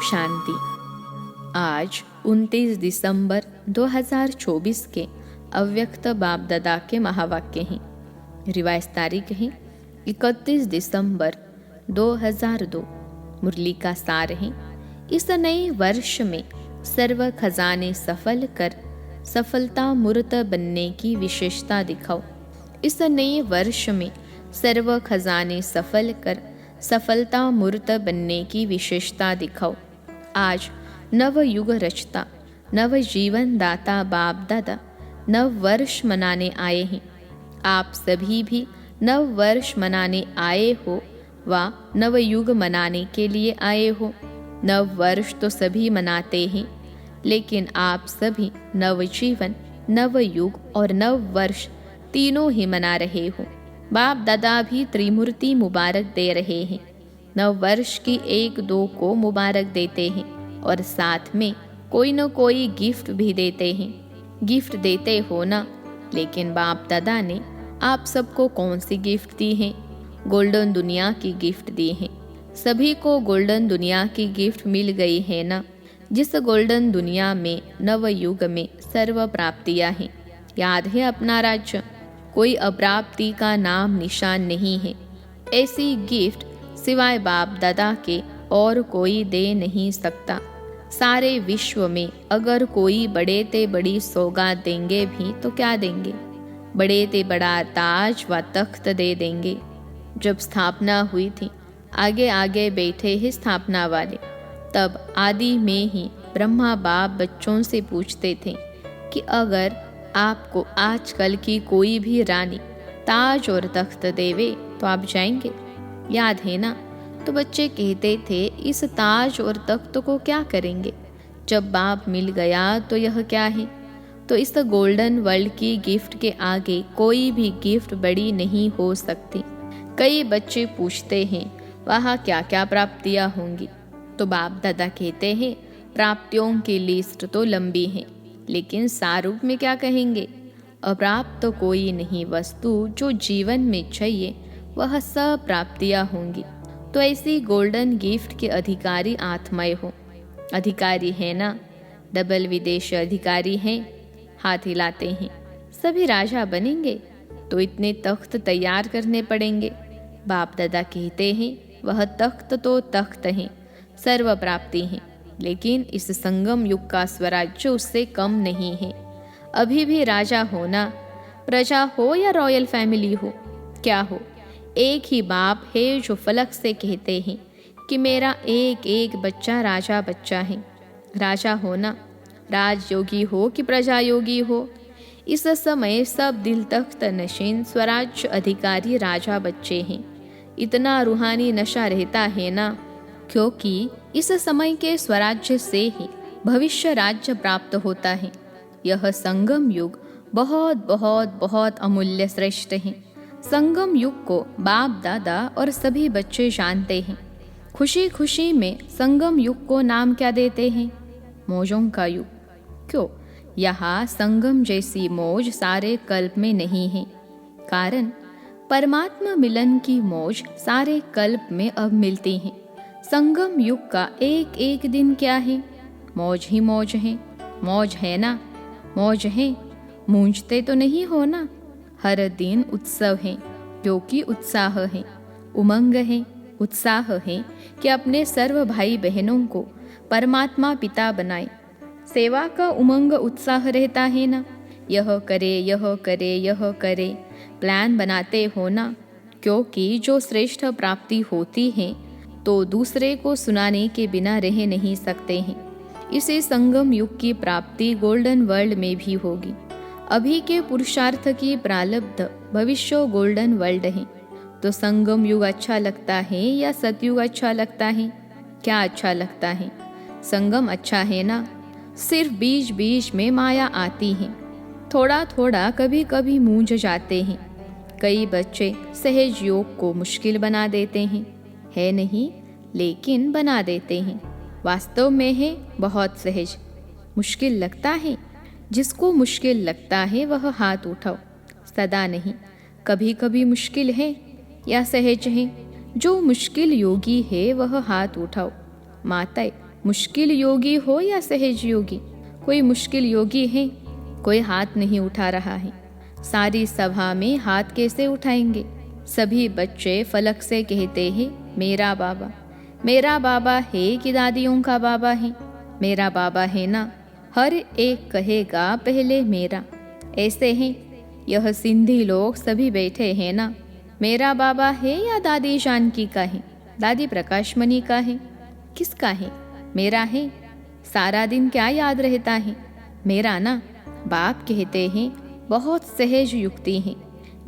शांति। आज 29 दिसंबर 2024 के अव्यक्त बाप दादा के महावाक्य हैं। रिवाइज तारीख है 31 दिसंबर 2002। मुरली का सार है, इस नए वर्ष में सर्व खजाने सफल कर सफलता मूर्त बनने की विशेषता दिखाओ। इस नए वर्ष में सर्व खजाने सफल कर सफलता मूर्त बनने की विशेषता दिखाओ। आज नव युग रचता, नव जीवन दाता बाप दादा नव वर्ष मनाने आए हैं। आप सभी भी नव वर्ष मनाने आए हो व नव युग मनाने के लिए आए हो। नव वर्ष तो सभी मनाते हैं, लेकिन आप सभी नव जीवन, नव युग और नव वर्ष तीनों ही मना रहे हो। बाप दादा भी त्रिमूर्ति मुबारक दे रहे हैं। नव वर्ष की 1-2 को मुबारक देते हैं और साथ में कोई न कोई गिफ्ट भी देते हैं। गिफ्ट देते हो ना, लेकिन बाप दादा ने आप सबको कौन सी गिफ्ट दी है? गोल्डन दुनिया की गिफ्ट दी है। सभी को गोल्डन दुनिया की गिफ्ट मिल गई है ना, जिस गोल्डन दुनिया में नव युग में सर्व प्राप्तियां हैं। याद है अपना राज्य, कोई अप्राप्ति का नाम निशान नहीं है। ऐसी गिफ्ट सिवाय बाप दादा के और कोई दे नहीं सकता। सारे विश्व में अगर कोई बड़े ते बड़ी सौगात देंगे भी तो क्या देंगे? बड़े ते बड़ा ताज व तख्त दे देंगे। जब स्थापना हुई थी, आगे आगे बैठे ही स्थापना वाले, तब आदि में ही ब्रह्मा बाप बच्चों से पूछते थे कि अगर आपको आजकल की कोई भी रानी ताज और तख्त देवे तो आप जाएंगे? याद है ना? तो बच्चे कहते थे इस ताज और तख्त को क्या करेंगे? जब बाप मिल गया तो यह क्या है? तो इस गोल्डन वर्ल्ड की गिफ्ट के आगे कोई भी गिफ्ट बड़ी नहीं हो सकती। कई बच्चे पूछते हैं वहाँ क्या क्या प्राप्तियाँ होंगी? तो बाप दादा कहते हैं प्राप्तियों की लिस्ट तो लंबी है, लेकिन सारूप में क्या कहेंगे? अप्राप्त तो कोई नहीं वस्तु जो जीवन में चाहिए वह सब प्राप्तियाँ होंगी। तो ऐसी गोल्डन गिफ्ट के अधिकारी आत्माएं हो। अधिकारी है ना, डबल विदेश अधिकारी हैं, हाथ हिलाते हैं। सभी राजा बनेंगे तो इतने तख्त तैयार करने पड़ेंगे। बाप दादा कहते हैं वह तख्त तो तख्त हैं, सर्व प्राप्ति हैं, लेकिन इस संगम युग का स्वराज्य उससे कम नहीं है। अभी भी राजा हो ना, प्रजा हो या रॉयल फैमिली हो, क्या हो, एक ही बाप है जो फलक से कहते हैं कि मेरा एक एक बच्चा राजा बच्चा है। राजा हो ना, राजयोगी हो कि प्रजा योगी हो, इस समय सब दिल तख्त नशीन स्वराज्य अधिकारी राजा बच्चे हैं। इतना रूहानी नशा रहता है ना, क्योंकि इस समय के स्वराज्य से ही भविष्य राज्य प्राप्त होता है। यह संगम युग बहुत बहुत बहुत अमूल्य श्रेष्ठ है। संगम युग को बाप दादा और सभी बच्चे जानते हैं। खुशी खुशी में संगम युग को नाम क्या देते हैं? मौजों का युग। क्यों? यहाँ संगम जैसी मौज सारे कल्प में नहीं है। कारण परमात्मा मिलन की मौज सारे कल्प में अब मिलती है। संगम युग का एक एक दिन क्या है? मौज ही मौज है। मौज है ना? मौज है, मूंझते तो नहीं हो ना? हर दिन उत्सव है, क्योंकि उत्साह है, उमंग है, उत्साह है कि अपने सर्व भाई बहनों को परमात्मा पिता बनाए। सेवा का उमंग उत्साह रहता है ना? यह करे, यह करे, यह करे, प्लान बनाते हो ना? क्योंकि जो श्रेष्ठ प्राप्ति होती है तो दूसरे को सुनाने के बिना रह नहीं सकते हैं। इसे संगम युग की प्राप्ति गोल्डन वर्ल्ड में भी होगी। अभी के पुरुषार्थ की प्रारब्ध भविष्य गोल्डन वर्ल्ड है। तो संगम युग अच्छा लगता है या सतयुग अच्छा लगता है? क्या अच्छा लगता है? संगम अच्छा है ना? सिर्फ बीच बीच में माया आती है, थोड़ा थोड़ा कभी कभी मूंझ जाते हैं। कई बच्चे सहज योग को मुश्किल बना देते हैं, है नहीं, लेकिन बना देते हैं। वास्तव में है बहुत सहज। मुश्किल लगता है? जिसको मुश्किल लगता है वह हाथ उठाओ। सदा नहीं, कभी कभी मुश्किल है या सहज है। जो मुश्किल योगी है वह हाथ उठाओ। माताएं, मुश्किल योगी हो या सहज योगी? कोई मुश्किल योगी है? कोई हाथ नहीं उठा रहा है। सारी सभा में हाथ कैसे उठाएंगे? सभी बच्चे फलक से कहते हैं मेरा बाबा। मेरा बाबा है कि दादियों का बाबा है? मेरा बाबा है ना। हर एक कहेगा पहले मेरा। ऐसे हैं यह सिंधी लोग सभी बैठे हैं ना। मेरा बाबा है या दादी जानकी का है? दादी प्रकाशमणि का है? किसका है? मेरा है। सारा दिन क्या याद रहता है? मेरा ना। बाप कहते हैं बहुत सहज युक्ति है।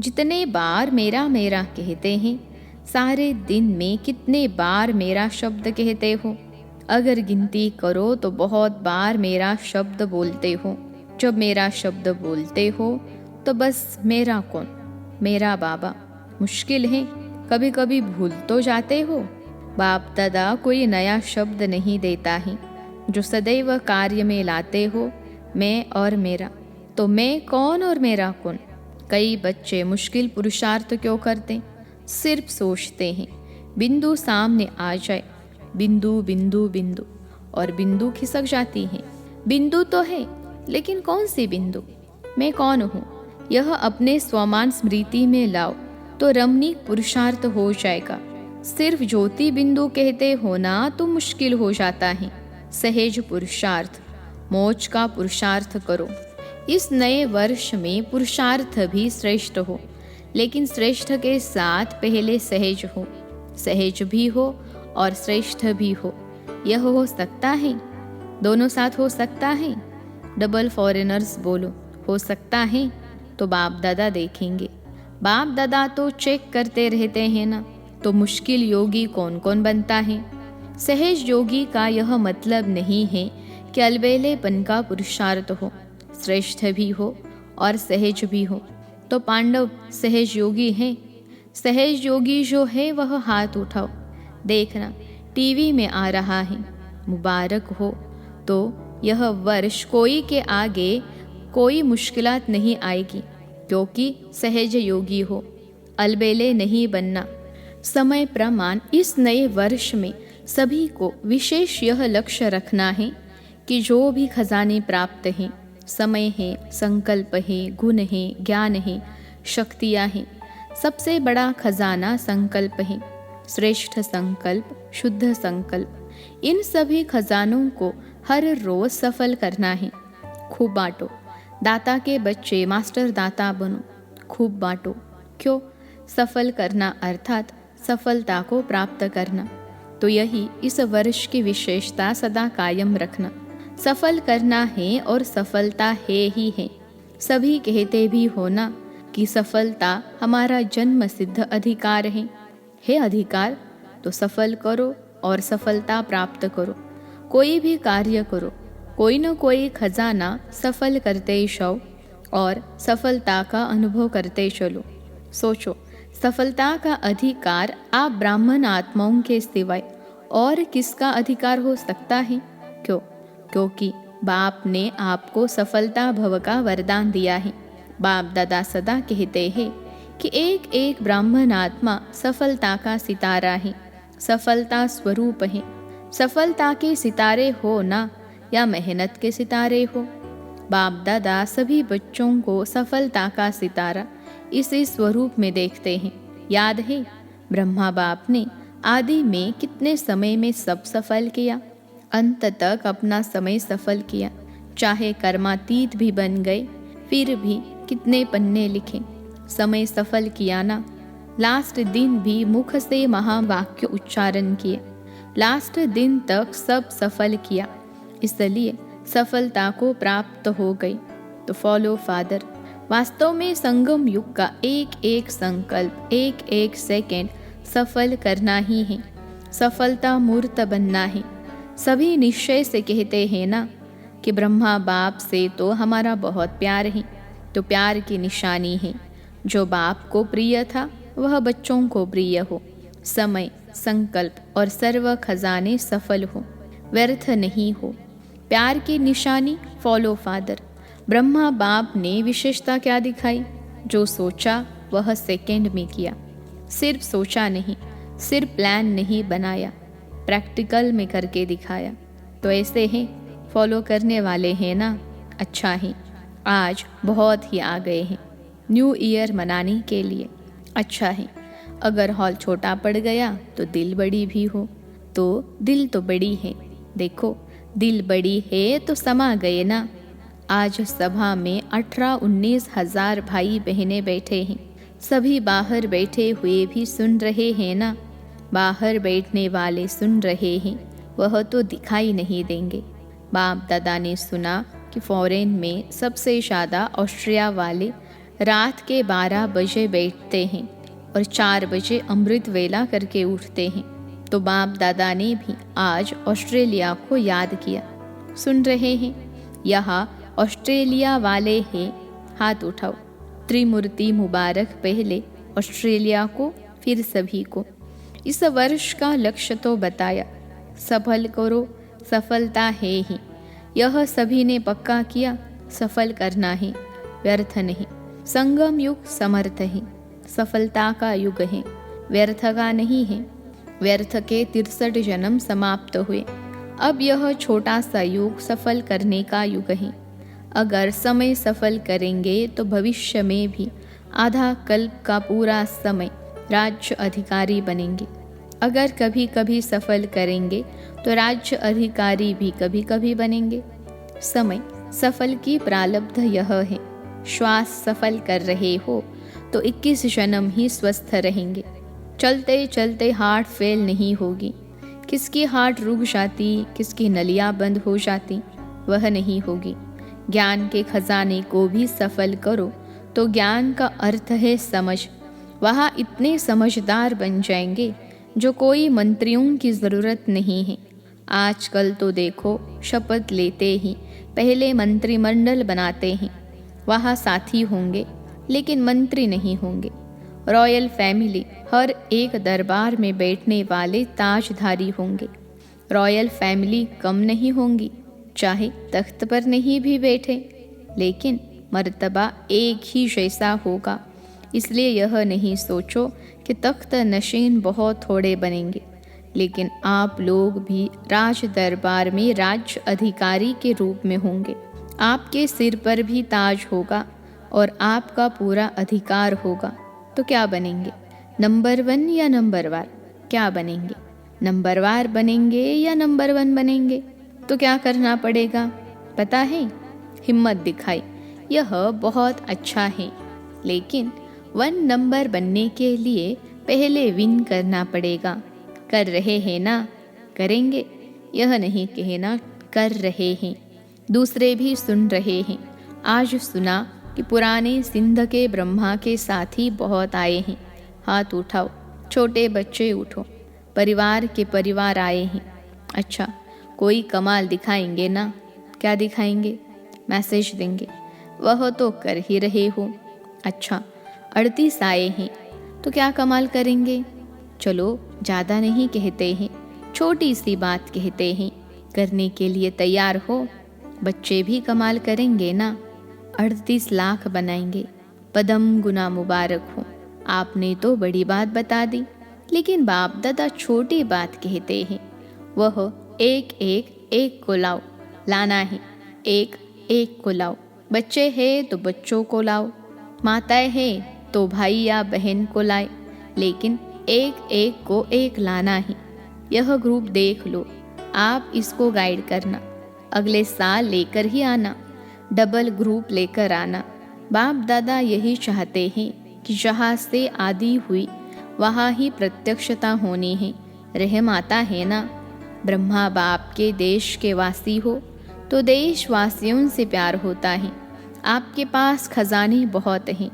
जितने बार मेरा मेरा कहते हैं, सारे दिन में कितने बार मेरा शब्द कहते हो? अगर गिनती करो तो बहुत बार मेरा शब्द बोलते हो। जब मेरा शब्द बोलते हो तो बस मेरा कौन? मेरा बाबा। मुश्किल है, कभी कभी भूल तो जाते हो। बाप दादा कोई नया शब्द नहीं देता है, जो सदैव कार्य में लाते हो मैं और मेरा। तो मैं कौन और मेरा कौन? कई बच्चे मुश्किल पुरुषार्थ क्यों करते? सिर्फ सोचते हैं बिंदु सामने आ जाए, बिंदु बिंदु बिंदु, और बिंदु खिसक जाती है। बिंदु तो है, लेकिन कौन सी बिंदु? मैं कौन हूँ? यह अपने स्वमान स्मृति में लाओ तो रमणीक पुरुषार्थ हो जाएगा। सिर्फ ज्योति बिंदु कहते हो ना तो मुश्किल हो जाता है। सहज पुरुषार्थ, मोक्ष का पुरुषार्थ करो। इस नए वर्ष में पुरुषार्थ भी श्रेष्ठ हो, लेकिन श्रेष्ठ के साथ पहले सहज हो। सहज भी हो और श्रेष्ठ भी हो। यह हो सकता है? दोनों साथ हो सकता है? डबल फॉरेनर्स बोलो, हो सकता है? तो बाप दादा देखेंगे। बाप दादा तो चेक करते रहते हैं ना। तो मुश्किल योगी कौन कौन बनता है? सहज योगी का यह मतलब नहीं है कि अलबेलेपन का पुरुषार्थ हो, श्रेष्ठ भी हो और सहज भी हो। तो पांडव सहज योगी हैं। सहज योगी जो है वह हाथ उठाओ। देखना टीवी में आ रहा है, मुबारक हो। तो यह वर्ष कोई के आगे कोई मुश्किलात नहीं आएगी, क्योंकि सहज योगी हो। अलबेले नहीं बनना। समय प्रमाण इस नए वर्ष में सभी को विशेष यह लक्ष्य रखना है कि जो भी खजाने प्राप्त हैं, समय है, संकल्प है, गुण है, ज्ञान है, शक्तियाँ हैं, सबसे बड़ा खजाना संकल्प है। श्रेष्ठ संकल्प, शुद्ध संकल्प, इन सभी खजानों को हर रोज सफल करना है। खूब बांटो। दाता के बच्चे मास्टर दाता बनो। खूब बांटो। क्यों? सफल करना अर्थात सफलता को प्राप्त करना। तो यही इस वर्ष की विशेषता सदा कायम रखना। सफल करना है और सफलता है ही है। सभी कहते भी हो ना कि सफलता हमारा जन्म सिद्ध अधिकार है। अधिकार तो सफल करो और सफलता प्राप्त करो। कोई भी कार्य करो, कोई न कोई खजाना सफल करते जाओ और सफलता का अनुभव करते चलो। सोचो, सफलता का अधिकार आप ब्राह्मण आत्माओं के सिवाय और किसका अधिकार हो सकता है? क्यों? क्योंकि बाप ने आपको सफलता भव का वरदान दिया है। बाप दादा सदा कहते हैं कि एक एक ब्राह्मण आत्मा सफलता का सितारा है, सफलता स्वरूप है। सफलता के सितारे हो ना या मेहनत के सितारे हो, बाप दादा सभी बच्चों को सफलता का सितारा इसी स्वरूप में देखते हैं। याद है ब्रह्मा बाप ने आदि में कितने समय में सब सफल किया, अंत तक अपना समय सफल किया। चाहे कर्मातीत भी बन गए, फिर भी कितने पन्ने लिखे, समय सफल किया ना। लास्ट दिन भी मुख से महावाक्य उच्चारण किए, लास्ट दिन तक सब सफल किया, इसलिए सफलता को प्राप्त हो गई। तो फॉलो फादर। वास्तव में संगम युग का एक एक संकल्प, एक एक सेकंड सफल करना ही है। सफलता मूर्त बनना है। सभी निश्चय से कहते हैं ना कि ब्रह्मा बाप से तो हमारा बहुत प्यार है। तो प्यार की निशानी है, जो बाप को प्रिय था वह बच्चों को प्रिय हो। समय, संकल्प और सर्व खजाने सफल हो, व्यर्थ नहीं हो। प्यार की निशानी फॉलो फादर। ब्रह्मा बाप ने विशेषता क्या दिखाई? जो सोचा वह सेकंड में किया। सिर्फ सोचा नहीं, सिर्फ प्लान नहीं बनाया, प्रैक्टिकल में करके दिखाया। तो ऐसे हैं, फॉलो करने वाले हैं ना? अच्छा है, आज बहुत ही आ गए हैं न्यू ईयर मनाने के लिए। अच्छा है, अगर हॉल छोटा पड़ गया तो दिल बड़ी भी हो, तो दिल तो बड़ी है। देखो, दिल बड़ी है तो समा गए ना। आज सभा में 18-19 हजार भाई बहनें बैठे हैं। सभी बाहर बैठे हुए भी सुन रहे हैं ना। बाहर बैठने वाले सुन रहे हैं, वह तो दिखाई नहीं देंगे। बाप दादा ने सुना कि फॉरेन में सबसे ज़्यादा ऑस्ट्रिया वाले रात के 12 बजे बैठते हैं और 4 बजे अमृत वेला करके उठते हैं। तो बाप दादा ने भी आज ऑस्ट्रेलिया को याद किया। सुन रहे हैं? यहाँ ऑस्ट्रेलिया वाले हैं, हाथ उठाओ। त्रिमूर्ति मुबारक, पहले ऑस्ट्रेलिया को, फिर सभी को। इस वर्ष का लक्ष्य तो बताया, सफल करो, सफलता है ही। यह सभी ने पक्का किया, सफल करना है, व्यर्थ नहीं। संगम युग समर्थ है, सफलता का युग है, व्यर्थ का नहीं है। व्यर्थ के 63 जन्म समाप्त हुए। अब यह छोटा सा युग सफल करने का युग है। अगर समय सफल करेंगे तो भविष्य में भी आधा कल्प का पूरा समय राज्य अधिकारी बनेंगे। अगर कभी कभी सफल करेंगे तो राज्य अधिकारी भी कभी कभी बनेंगे। समय सफल की प्रारब्ध यह है। श्वास सफल कर रहे हो तो 21 जन्म ही स्वस्थ रहेंगे। चलते चलते हार्ट फेल नहीं होगी। किसकी हार्ट रुक जाती, किसकी नलियाँ बंद हो जाती, वह नहीं होगी। ज्ञान के खजाने को भी सफल करो तो ज्ञान का अर्थ है समझ। वहाँ इतने समझदार बन जाएंगे जो कोई मंत्रियों की ज़रूरत नहीं है। आजकल तो देखो, शपथ लेते ही पहले मंत्रिमंडल बनाते हैं। वहाँ साथी होंगे लेकिन मंत्री नहीं होंगे। रॉयल फैमिली, हर एक दरबार में बैठने वाले ताजधारी होंगे। रॉयल फैमिली कम नहीं होंगी, चाहे तख्त पर नहीं भी बैठे, लेकिन मर्तबा एक ही जैसा होगा। इसलिए यह नहीं सोचो कि तख्त नशीन बहुत थोड़े बनेंगे, लेकिन आप लोग भी राज दरबार में राज्य अधिकारी के रूप में होंगे। आपके सिर पर भी ताज होगा और आपका पूरा अधिकार होगा। तो क्या बनेंगे? नंबर 1 या नंबर वार? क्या बनेंगे? नंबर वार बनेंगे या नंबर 1 बनेंगे? तो क्या करना पड़ेगा पता है? हिम्मत दिखाई, यह बहुत अच्छा है, लेकिन 1 नंबर बनने के लिए पहले विन करना पड़ेगा। कर रहे हैं ना? करेंगे, यह नहीं कहना कर रहे हैं। दूसरे भी सुन रहे हैं। आज सुना कि पुराने सिंध के ब्रह्मा के साथी बहुत आए हैं। हाथ उठाओ, छोटे बच्चे उठो। परिवार के परिवार आए हैं। अच्छा, कोई कमाल दिखाएंगे ना? क्या दिखाएंगे? मैसेज देंगे। वह तो कर ही रहे हो। अच्छा, 38 आए हैं तो क्या कमाल करेंगे? चलो, ज़्यादा नहीं कहते हैं, छोटी सी बात कहते हैं। करने के लिए तैयार हो? बच्चे भी कमाल करेंगे ना? 38 लाख बनाएंगे। पदम गुना मुबारक हो, आपने तो बड़ी बात बता दी। लेकिन बाप दादा छोटी बात कहते हैं। वह एक को लाओ, लाना है, एक को लाओ। बच्चे हैं तो बच्चों को लाओ, माताएं हैं तो भाई या बहन को लाए, लेकिन एक को एक लाना है। यह ग्रुप देख लो, आप इसको गाइड करना। अगले साल लेकर ही आना, डबल ग्रुप लेकर आना। बाप दादा यही चाहते हैं कि जहाँ से आदि हुई वहाँ ही प्रत्यक्षता होनी है। रहम आता है ना? ब्रह्मा बाप के देश के वासी हो तो देशवासियों से प्यार होता है। आपके पास खजाने बहुत हैं।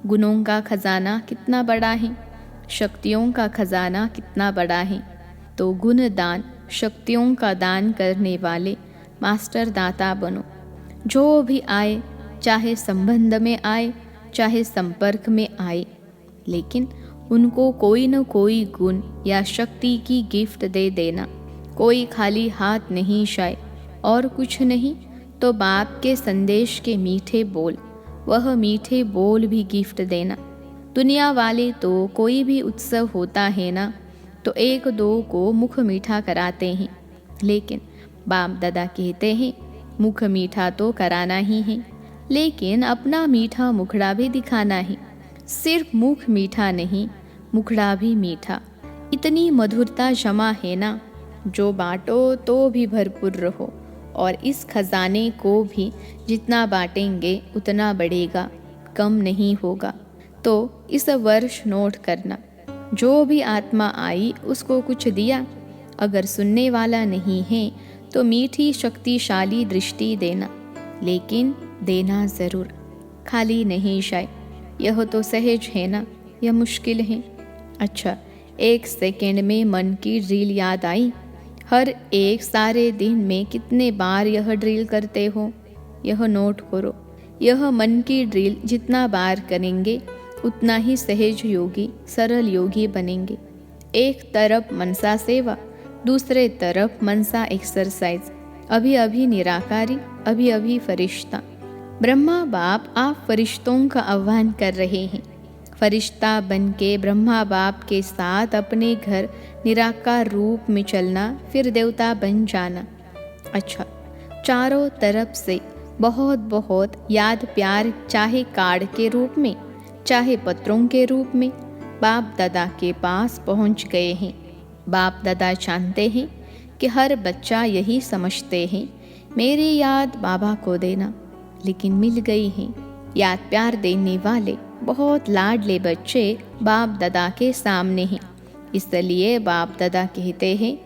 गुणों का खजाना कितना बड़ा है, शक्तियों का खजाना कितना बड़ा है। तो गुण दान, शक्तियों का दान करने वाले मास्टर दाता बनो। जो भी आए, चाहे संबंध में आए, चाहे संपर्क में आए, लेकिन उनको कोई न कोई गुण या शक्ति की गिफ्ट दे देना। कोई खाली हाथ नहीं जाए। और कुछ नहीं तो बाप के संदेश के मीठे बोल, वह मीठे बोल भी गिफ्ट देना। दुनिया वाले तो कोई भी उत्सव होता है ना तो 1-2 को मुख मीठा कराते हैं, लेकिन बाप दादा कहते हैं मुख मीठा तो कराना ही है, लेकिन अपना मीठा मुखड़ा भी दिखाना है। सिर्फ मुख मीठा नहीं, मुखड़ा भी मीठा। इतनी मधुरता जमा है ना, जो बांटो तो भी भरपूर रहो। और इस खजाने को भी जितना बांटेंगे उतना बढ़ेगा, कम नहीं होगा। तो इस वर्ष नोट करना, जो भी आत्मा आई उसको कुछ दिया। अगर सुनने वाला नहीं है तो मीठी शक्तिशाली दृष्टि देना, लेकिन देना ज़रूर, खाली नहीं जाए। यह तो सहज है ना, यह मुश्किल है। अच्छा, 1 सेकेंड में मन की ड्रिल याद आई। हर एक सारे दिन में कितने बार यह ड्रिल करते हो, यह नोट करो। यह मन की ड्रिल जितना बार करेंगे उतना ही सहज योगी, सरल योगी बनेंगे। एक तरफ मनसा सेवा, दूसरे तरफ मनसा एक्सरसाइज। अभी अभी निराकारी, अभी अभी फरिश्ता। ब्रह्मा बाप आप फरिश्तों का आह्वान कर रहे हैं। फरिश्ता बन के ब्रह्मा बाप के साथ अपने घर निराकार रूप में चलना, फिर देवता बन जाना। अच्छा, चारों तरफ से बहुत बहुत याद प्यार, चाहे कार्ड के रूप में चाहे पत्रों के रूप में, बाप दादा के पास पहुंच गए हैं। बाप दादा जानते हैं कि हर बच्चा यही समझते हैं, मेरी याद बाबा को देना, लेकिन मिल गई हैं। याद प्यार देने वाले बहुत लाडले बच्चे बाप दादा के सामने हैं। इसलिए बाप दादा कहते हैं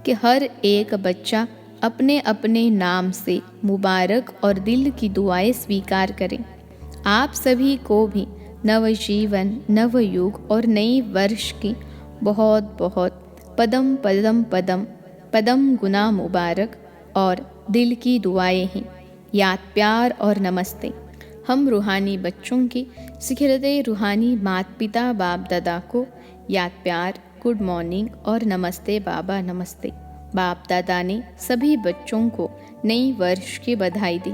कि हर एक बच्चा अपने अपने नाम से मुबारक और दिल की दुआएं स्वीकार करें। आप सभी को भी नव जीवन, नव युग और नई वर्ष की बहुत बहुत पदम पदम पदम पदम गुना मुबारक और दिल की दुआएं हैं। याद प्यार और नमस्ते। हम रूहानी बच्चों की सिखरते रूहानी माता पिता बाप दादा को याद प्यार, गुड मॉर्निंग और नमस्ते बाबा नमस्ते। बाप दादा ने सभी बच्चों को नई वर्ष की बधाई दी।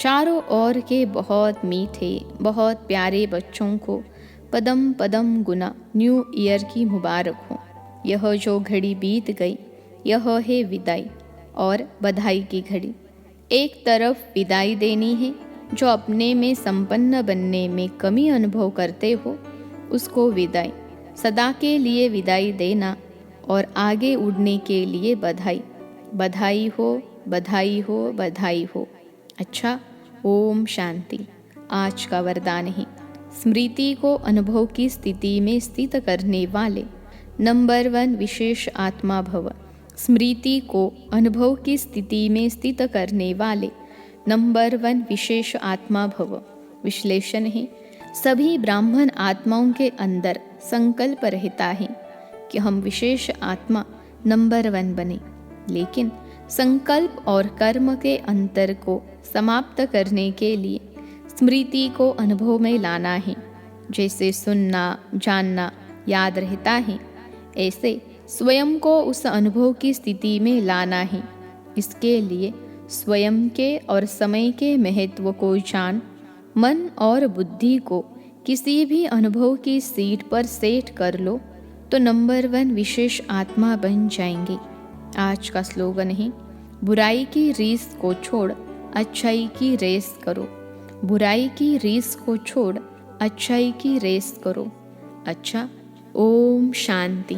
चारों ओर के बहुत मीठे, बहुत प्यारे बच्चों को पदम पदम गुना न्यू ईयर की मुबारक हो। यह जो घड़ी बीत गई, यह है विदाई और बधाई की घड़ी। एक तरफ विदाई देनी है, जो अपने में संपन्न बनने में कमी अनुभव करते हो उसको विदाई, सदा के लिए विदाई देना, और आगे उड़ने के लिए बधाई। बधाई हो, बधाई हो, बधाई हो। अच्छा, ओम शांति। आज का वरदान है, स्मृति को अनुभव की स्थिति में स्थित करने वाले नंबर 1 विशेष आत्मा भव। स्मृति को अनुभव की स्थिति में स्थित करने वाले नंबर 1 विशेष आत्मा भव। विश्लेषण है, सभी ब्राह्मण आत्माओं के अंदर संकल्प रहता है कि हम विशेष आत्मा नंबर 1 बने, लेकिन संकल्प और कर्म के अंतर को समाप्त करने के लिए स्मृति को अनुभव में लाना है। जैसे सुनना, जानना याद रहता है, ऐसे स्वयं को उस अनुभव की स्थिति में लाना है। इसके लिए स्वयं के और समय के महत्व को जान, मन और बुद्धि को किसी भी अनुभव की सीट पर सेट कर लो तो नंबर 1 विशेष आत्मा बन जाएंगे। आज का स्लोगन है, बुराई की रीस को छोड़ अच्छाई की रेस करो। बुराई की रीस को छोड़ अच्छाई की रेस करो। अच्छा, ओम शांति।